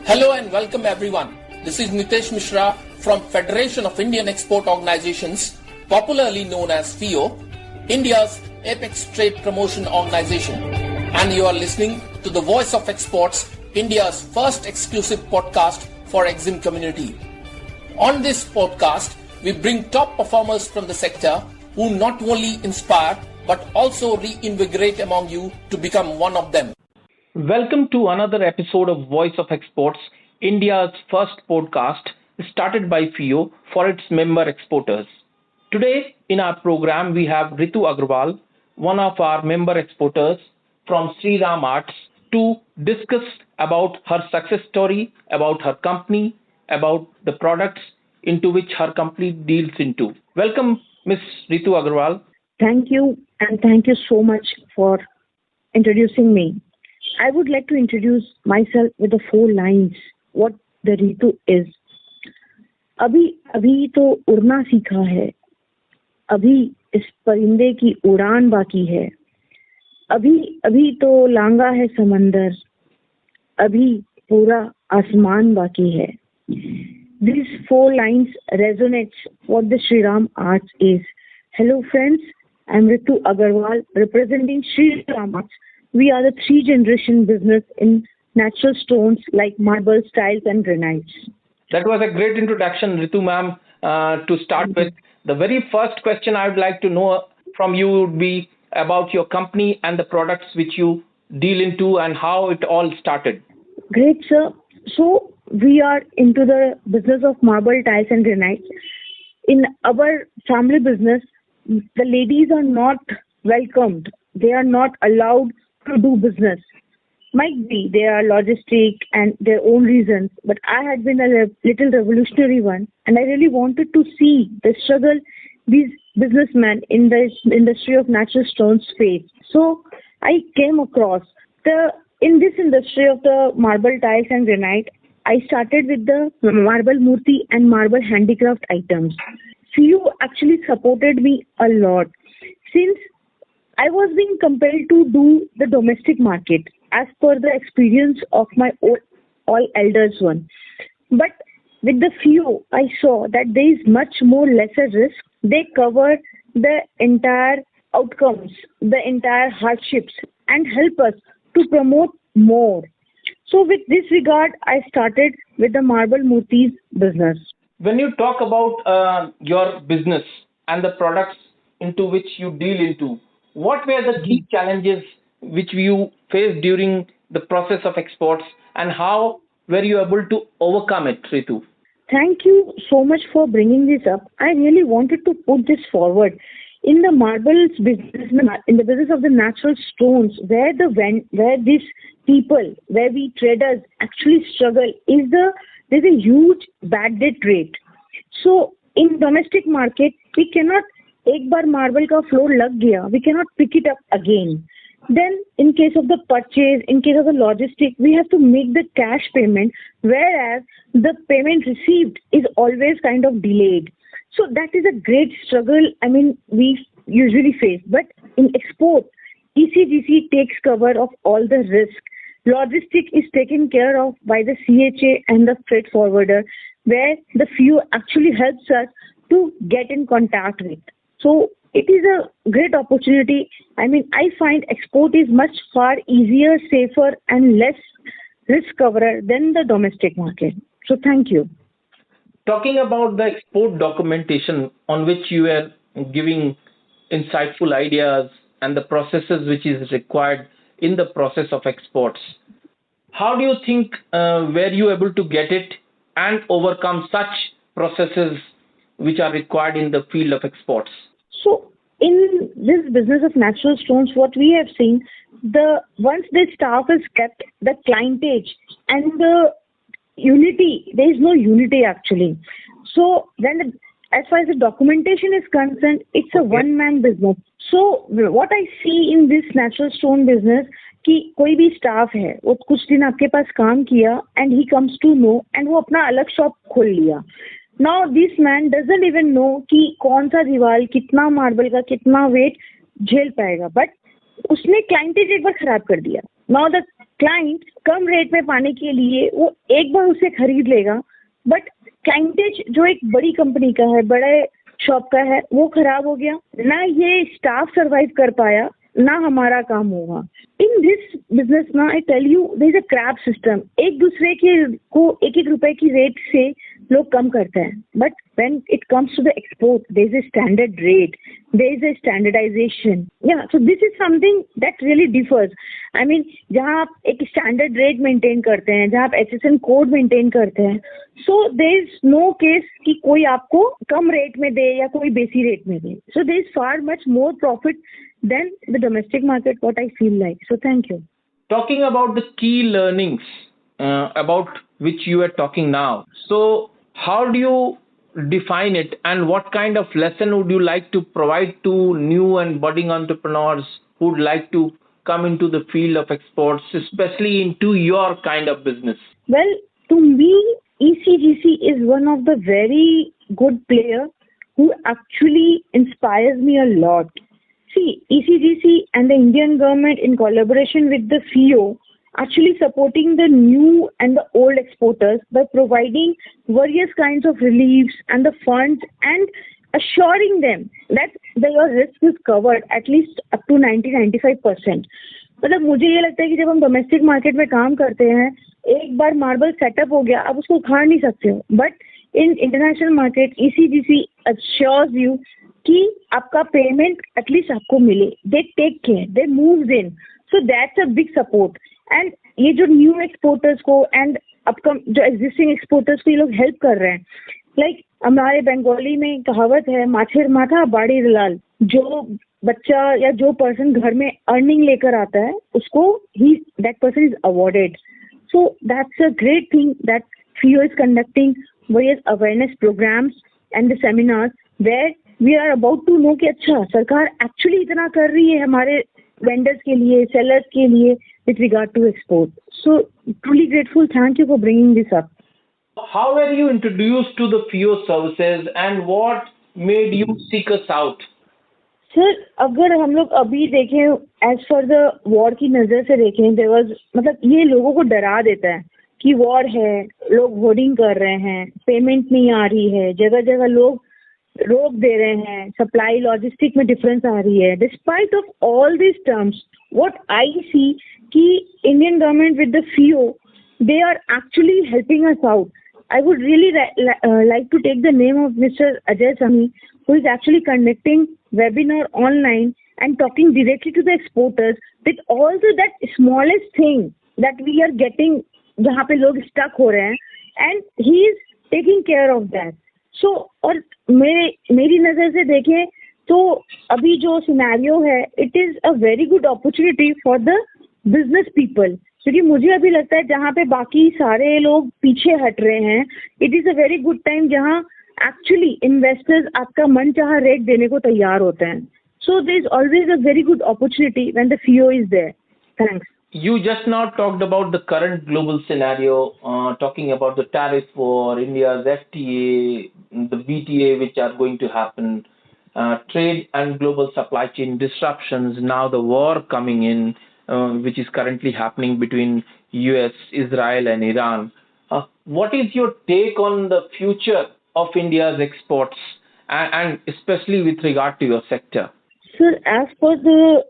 Hello and welcome everyone. This is Nitesh Mishra from Federation of Indian Export Organizations, popularly known as FIO, India's apex trade promotion organization. And you are listening to the Voice of Exports, India's first exclusive podcast for EXIM community. On this podcast, we bring top performers from the sector who not only inspire but also reinvigorate among you to become one of them. Welcome to another episode of Voice of Exports, India's first podcast started by FIO for its member exporters. Today in our program, we have Rhitu Aggarwal, one of our member exporters from SreeRam Arts, to discuss about her success story, about her company, about the products into which her company deals into. Welcome, Ms. Rhitu Aggarwal. Thank you, and thank you so much for introducing me. I would like to introduce myself with the 4 lines, what the Rhitu is. अभी तो उड़ना सीखा है, अभी इस परिंदे की उड़ान बाकी है, अभी तो लांगा है समंदर, अभी पूरा आसमान बाकी है. These 4 lines resonates what the SreeRam Arts is. Hello friends, I'm Rhitu Aggarwal representing SreeRam Arts. We are the 3-generation business in natural stones like marble, tiles and granites. That was a great introduction, Rhitu ma'am. To start with, the very first question I would like to know from you would be about your company and the products which you deal into and how it all started. Great, sir. So we are into the business of marble, tiles and granites. In our family business, the ladies are not welcomed. They are not allowed to do business. Might be there are logistic and their own reasons, but I had been a little revolutionary one, and I really wanted to see the struggle these businessmen in the industry of natural stones face. So I came across in this industry of the marble, tiles and granite. I started with the marble murti and marble handicraft items. FIO actually supported me a lot since I was being compelled to do the domestic market as per the experience of my all elders one. But with the FIO, I saw that there is much more lesser risk. They cover the entire outcomes, the entire hardships, and help us to promote more. So with this regard, I started with the marble murtis business. When you talk about your business and the products into which you deal into, what were the key challenges which you faced during the process of exports and how were you able to overcome it, Rhitu? Thank you so much for bringing this up. I really wanted to put this forward. In the marbles business, in the business of the natural stones, where these people, where we traders actually struggle, there's a huge bad debt rate. So in domestic market, we cannot एक बार marble का floor लग गया, we cannot pick it up again. Then in case of the purchase, in case of the logistic, we have to make the cash payment, whereas the payment received is always kind of delayed. So that is a great struggle, we usually face. But in export, ECGC takes cover of all the risk. Logistic is taken care of by the CHA and the freight forwarder, where the FIO actually helps us to get in contact with. So it is a great opportunity. I find export is much far easier, safer and less risk coverer than the domestic market. So thank you. Talking about the export documentation on which you are giving insightful ideas and the processes which is required in the process of exports, how do you think were you able to get it and overcome such processes which are required in the field of exports? So in this business of natural stones, what we have seen, once the staff is kept, the clientage and the unity, there is no unity actually. So then as far as the documentation is concerned, it's a one-man business. So what I see in this natural stone business, कि कोई भी staff है, वो कुछ दिन आपके पास काम किया and he comes to know and वो अपना अलग शॉप खोल लिया. Now this man doesn't even know कि कौन सा दीवार कितना मार्बल का कितना वेट झेल पाएगा, बट उसने क्लाइंटेज एक बार खराब कर दिया. Now the client come rate में पाने के लिए वो एक बार उसे खरीद लेगा, बट क्लाइंटेज जो एक बड़ी कंपनी का है, बड़े शॉप का है, वो खराब हो गया, ना ये स्टाफ सरवाइव कर पाया, ना हमारा काम होगा। इन दिस बिजनेस ना I tell you there is a crap system. एक दूसरे के को एक एक रुपए की रेट से लोग कम करते हैं, but when it comes to the export there is a standard rate, there is a standardization. या so this is something that really differs. I mean जहाँ आप एक स्टैंडर्ड रेट मेंटेन करते हैं, जहाँ आप एचएसएन कोड मेंटेन करते हैं, so there is no case कि कोई आपको कम रेट में दे या कोई बेसी रेट में दे। So there is far much more profit than the domestic market, what I feel like. So thank you. Talking about the key learnings about which you are talking now. So how do you define it, and what kind of lesson would you like to provide to new and budding entrepreneurs who would like to come into the field of exports, especially into your kind of business? Well, to me, ECGC is one of the very good player who actually inspires me a lot. See, ECGC and the Indian government in collaboration with the FIO actually supporting the new and the old exporters by providing various kinds of reliefs and the funds and assuring them that their risk is covered at least up to 90-95%. मतलब मुझे ये लगता है कि जब हम domestic market में काम करते हैं, एक बार मार्बल सेटअप हो गया, आप उसको उखाड़ नहीं सकते हो, but in international market ECGC assures you कि आपका पेमेंट एटलीस्ट आपको मिले। They take care, they moves in, so that's a big support. And ये जो न्यू एक्सपोर्टर्स को एंड जो एग्जिस्टिंग एक्सपोर्टर्स को ये लोग हेल्प कर रहे हैं, लाइक हमारे बंगाली में कहावत है, माछेर माथा बाड़ी लाल। जो बच्चा या जो पर्सन घर में अर्निंग लेकर आता है, उसको ही that person is awarded. So that's a great thing that FIO is conducting various awareness programs and the seminars where we are about to know कि अच्छा सरकार एक्चुअली इतना कर रही है हमारे वेंडर्स के लिए, सेलर्स के लिए with regard to export. So truly grateful. Thank you for bringing this up. How were you introduced to the FIO services and what made you seek us out? Sir, अगर हम लोग अभी देखें as for the war की नज़र से देखें, there was मतलब ये लोगों को डरा देता है कि वॉर है, लोग होर्डिंग कर रहे हैं, पेमेंट नहीं आ रही है, जगह जगह लोग रोक दे रहे हैं, सप्लाई लॉजिस्टिक में डिफरेंस आ रही है। Despite of all this terms, what I see कि Indian government with the FIO, they are actually helping us out. I would really like to take the name of Mr. Ajay Sami, who is actually conducting webinar online and talking directly to the exporters with all that smallest thing that we are getting, जहाँ पे लोग stuck हो रहे हैं, and he is taking care of that. So और मेरी नज़र से देखें तो अभी जो सिनेरियो है, it is a very good opportunity for the business people. क्योंकि मुझे अभी लगता है जहाँ पे बाकी सारे लोग पीछे हट रहे हैं, it is a very good time जहाँ एक्चुअली इन्वेस्टर्स आपका मनचाहा रेट देने को तैयार होते हैं. So there is always a very good opportunity when the FIO is there. Thanks. You just now talked about the current global scenario, talking about the tariff war, India's FTA, the VTA, which are going to happen, trade and global supply chain disruptions, now the war coming in, which is currently happening between US, Israel and Iran. What is your take on the future of India's exports and especially with regard to your sector? Sir, as per the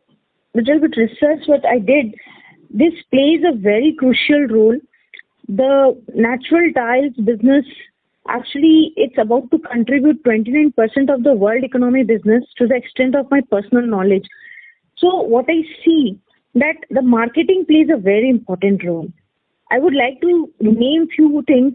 little bit research what I did, this plays a very crucial role. The natural tiles business, actually, it's about to contribute 29% of the world economy business to the extent of my personal knowledge. So what I see, that the marketing plays a very important role. I would like to name few things,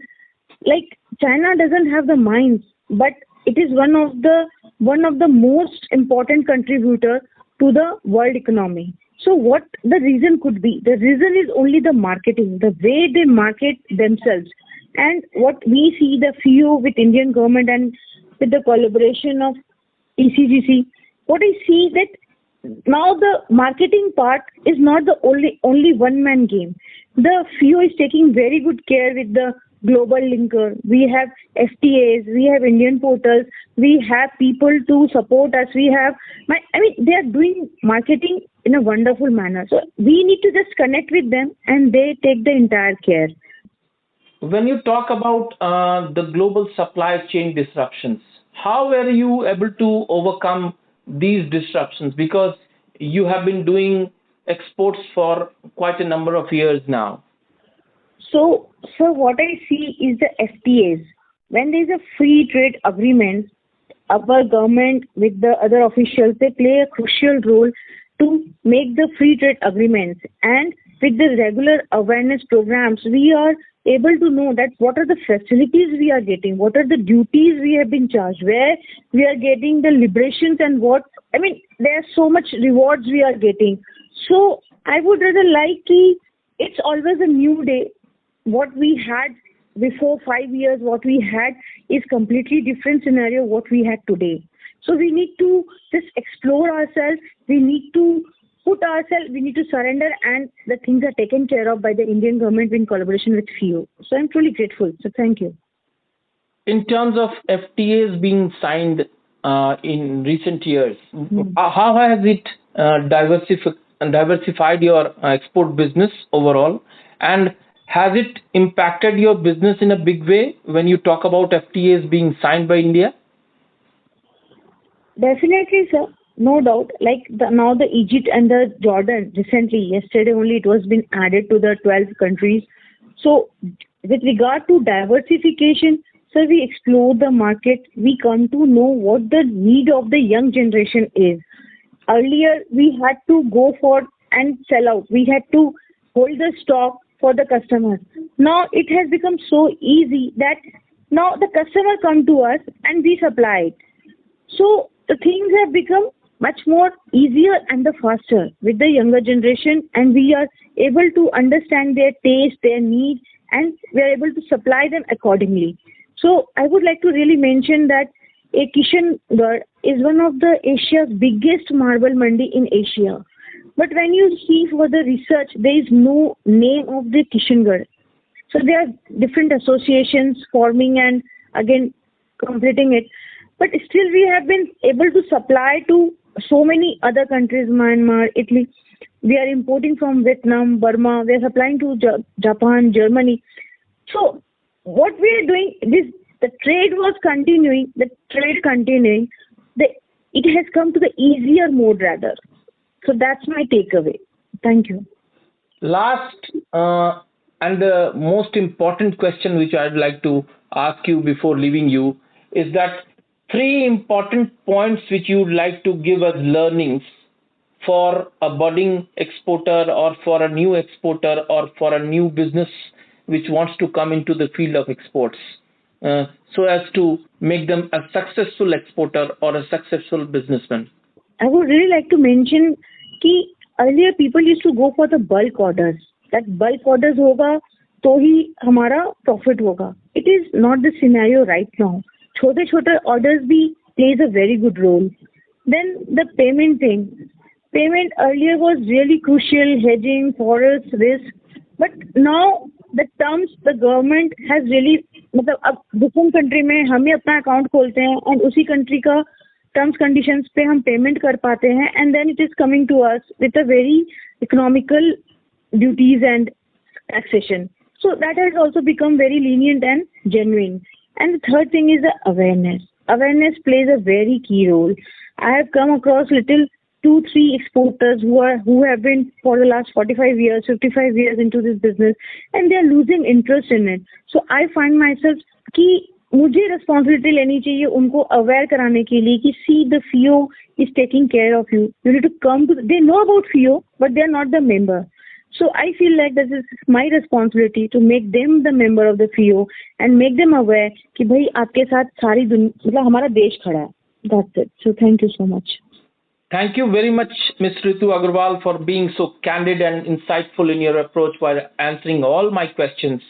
like China doesn't have the mines, but it is one of the most important contributor to the world economy. So what the reason could be? The reason is only the marketing, the way they market themselves. And what we see, the FIO with Indian government and with the collaboration of ECGC, what I see that now the marketing part is not the only one-man game. The FIO is taking very good care with the global linker. We have FTAs, we have Indian portals, we have people to support us. They are doing marketing in a wonderful manner. So we need to just connect with them and they take the entire care. When you talk about the global supply chain disruptions, how were you able to overcome these disruptions? Because you have been doing exports for quite a number of years now. So what I see is the FTAs. When there is a free trade agreement, our government with the other officials, they play a crucial role to make the free trade agreements. And with the regular awareness programs, we are able to know that what are the facilities we are getting, what are the duties we have been charged, where we are getting the liberations and there's so much rewards we are getting. So I would rather it's always a new day. What we had before 5 years, what we had is completely different scenario what we had today. So we need to just explore ourselves. We need to we need to surrender, and the things are taken care of by the Indian government in collaboration with FIO. So I'm truly grateful. So thank you. In terms of FTAs being signed in recent years, how has it diversified your export business overall? And has it impacted your business in a big way when you talk about FTAs being signed by India? Definitely, sir. No doubt. Now the Egypt and the Jordan, recently, yesterday only, it was been added to the 12 countries. So with regard to diversification, sir, we explore the market. We come to know what the need of the young generation is. Earlier, we had to go for and sell out. We had to hold the stock for the customers. Now it has become so easy that now the customer come to us and we supply it. So the things have become much more easier and the faster with the younger generation, and we are able to understand their taste, their need, and we are able to supply them accordingly. So I would like to really mention that Kishangarh is one of the Asia's biggest marble mandi in Asia. But when you see for the research, there is no name of the Kishangarh. So there are different associations forming and again completing it. But still we have been able to supply to so many other countries, Myanmar, Italy. We are importing from Vietnam, Burma. We are supplying to Japan, Germany. So what we are doing, the trade was continuing, it has come to the easier mode rather. So that's my takeaway. Thank you. Last and the most important question which I'd like to ask you before leaving you is that 3 important points which you would like to give as learnings for a budding exporter or for a new exporter or for a new business which wants to come into the field of exports so as to make them a successful exporter or a successful businessman. I would really like to mention that earlier people used to go for the bulk orders. That bulk orders hoga to hi hamara profit hoga. It is not the scenario right now. Chote orders bhi plays a very good role. Then the payment thing. Payment earlier was really crucial, hedging, forex, risk. But now the terms the government has really, अब different country में हम ही अपना account खोलते हैं and उसी country का terms conditions पे हम payment कर पाते हैं, and then it is coming to us with a very economical duties and taxation. So that has also become very lenient and genuine. And the third thing is the awareness. Awareness plays a very key role. I have come across 2-3 exporters who have been for the last 45 years, 55 years into this business, and they are losing interest in it. So I find myself कि मुझे responsibility लेनी चाहिए उनको aware कराने के लिए कि see the FIO is taking care of you. You need to come to. They know about FIO, but they are not the member. So I feel like this is my responsibility to make them the member of the FIO and make them aware कि भाई आपके साथ सारी दुनिया मतलब हमारा देश खड़ा है. That's it. So thank you so much. Thank you very much, Ms. Rhitu Aggarwal, for being so candid and insightful in your approach while answering all my questions.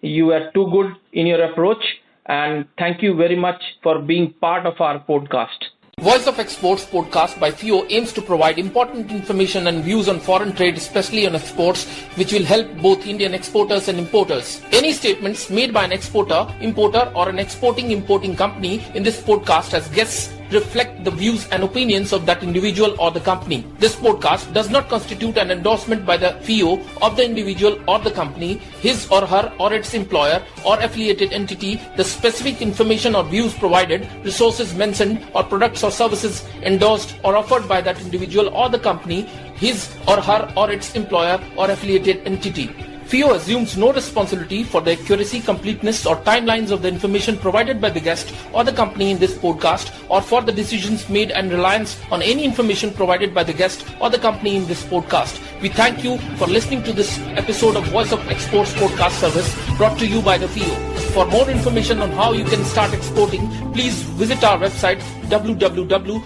You are too good in your approach, and thank you very much for being part of our podcast. Voice of Exports podcast by FIO aims to provide important information and views on foreign trade, especially on exports, which will help both Indian exporters and importers. Any statements made by an exporter, importer or an importing company in this podcast as guests reflect the views and opinions of that individual or the company. This podcast does not constitute an endorsement by the FIO of the individual or the company, his or her or its employer or affiliated entity. The specific information or views provided, resources mentioned or products or services endorsed or offered by that individual or the company, his or her or its employer or affiliated entity. FIO assumes no responsibility for the accuracy, completeness or timelines of the information provided by the guest or the company in this podcast, or for the decisions made and reliance on any information provided by the guest or the company in this podcast. We thank you for listening to this episode of Voice of Exports podcast service brought to you by the FIO. For more information on how you can start exporting, please visit our website www.fio.org.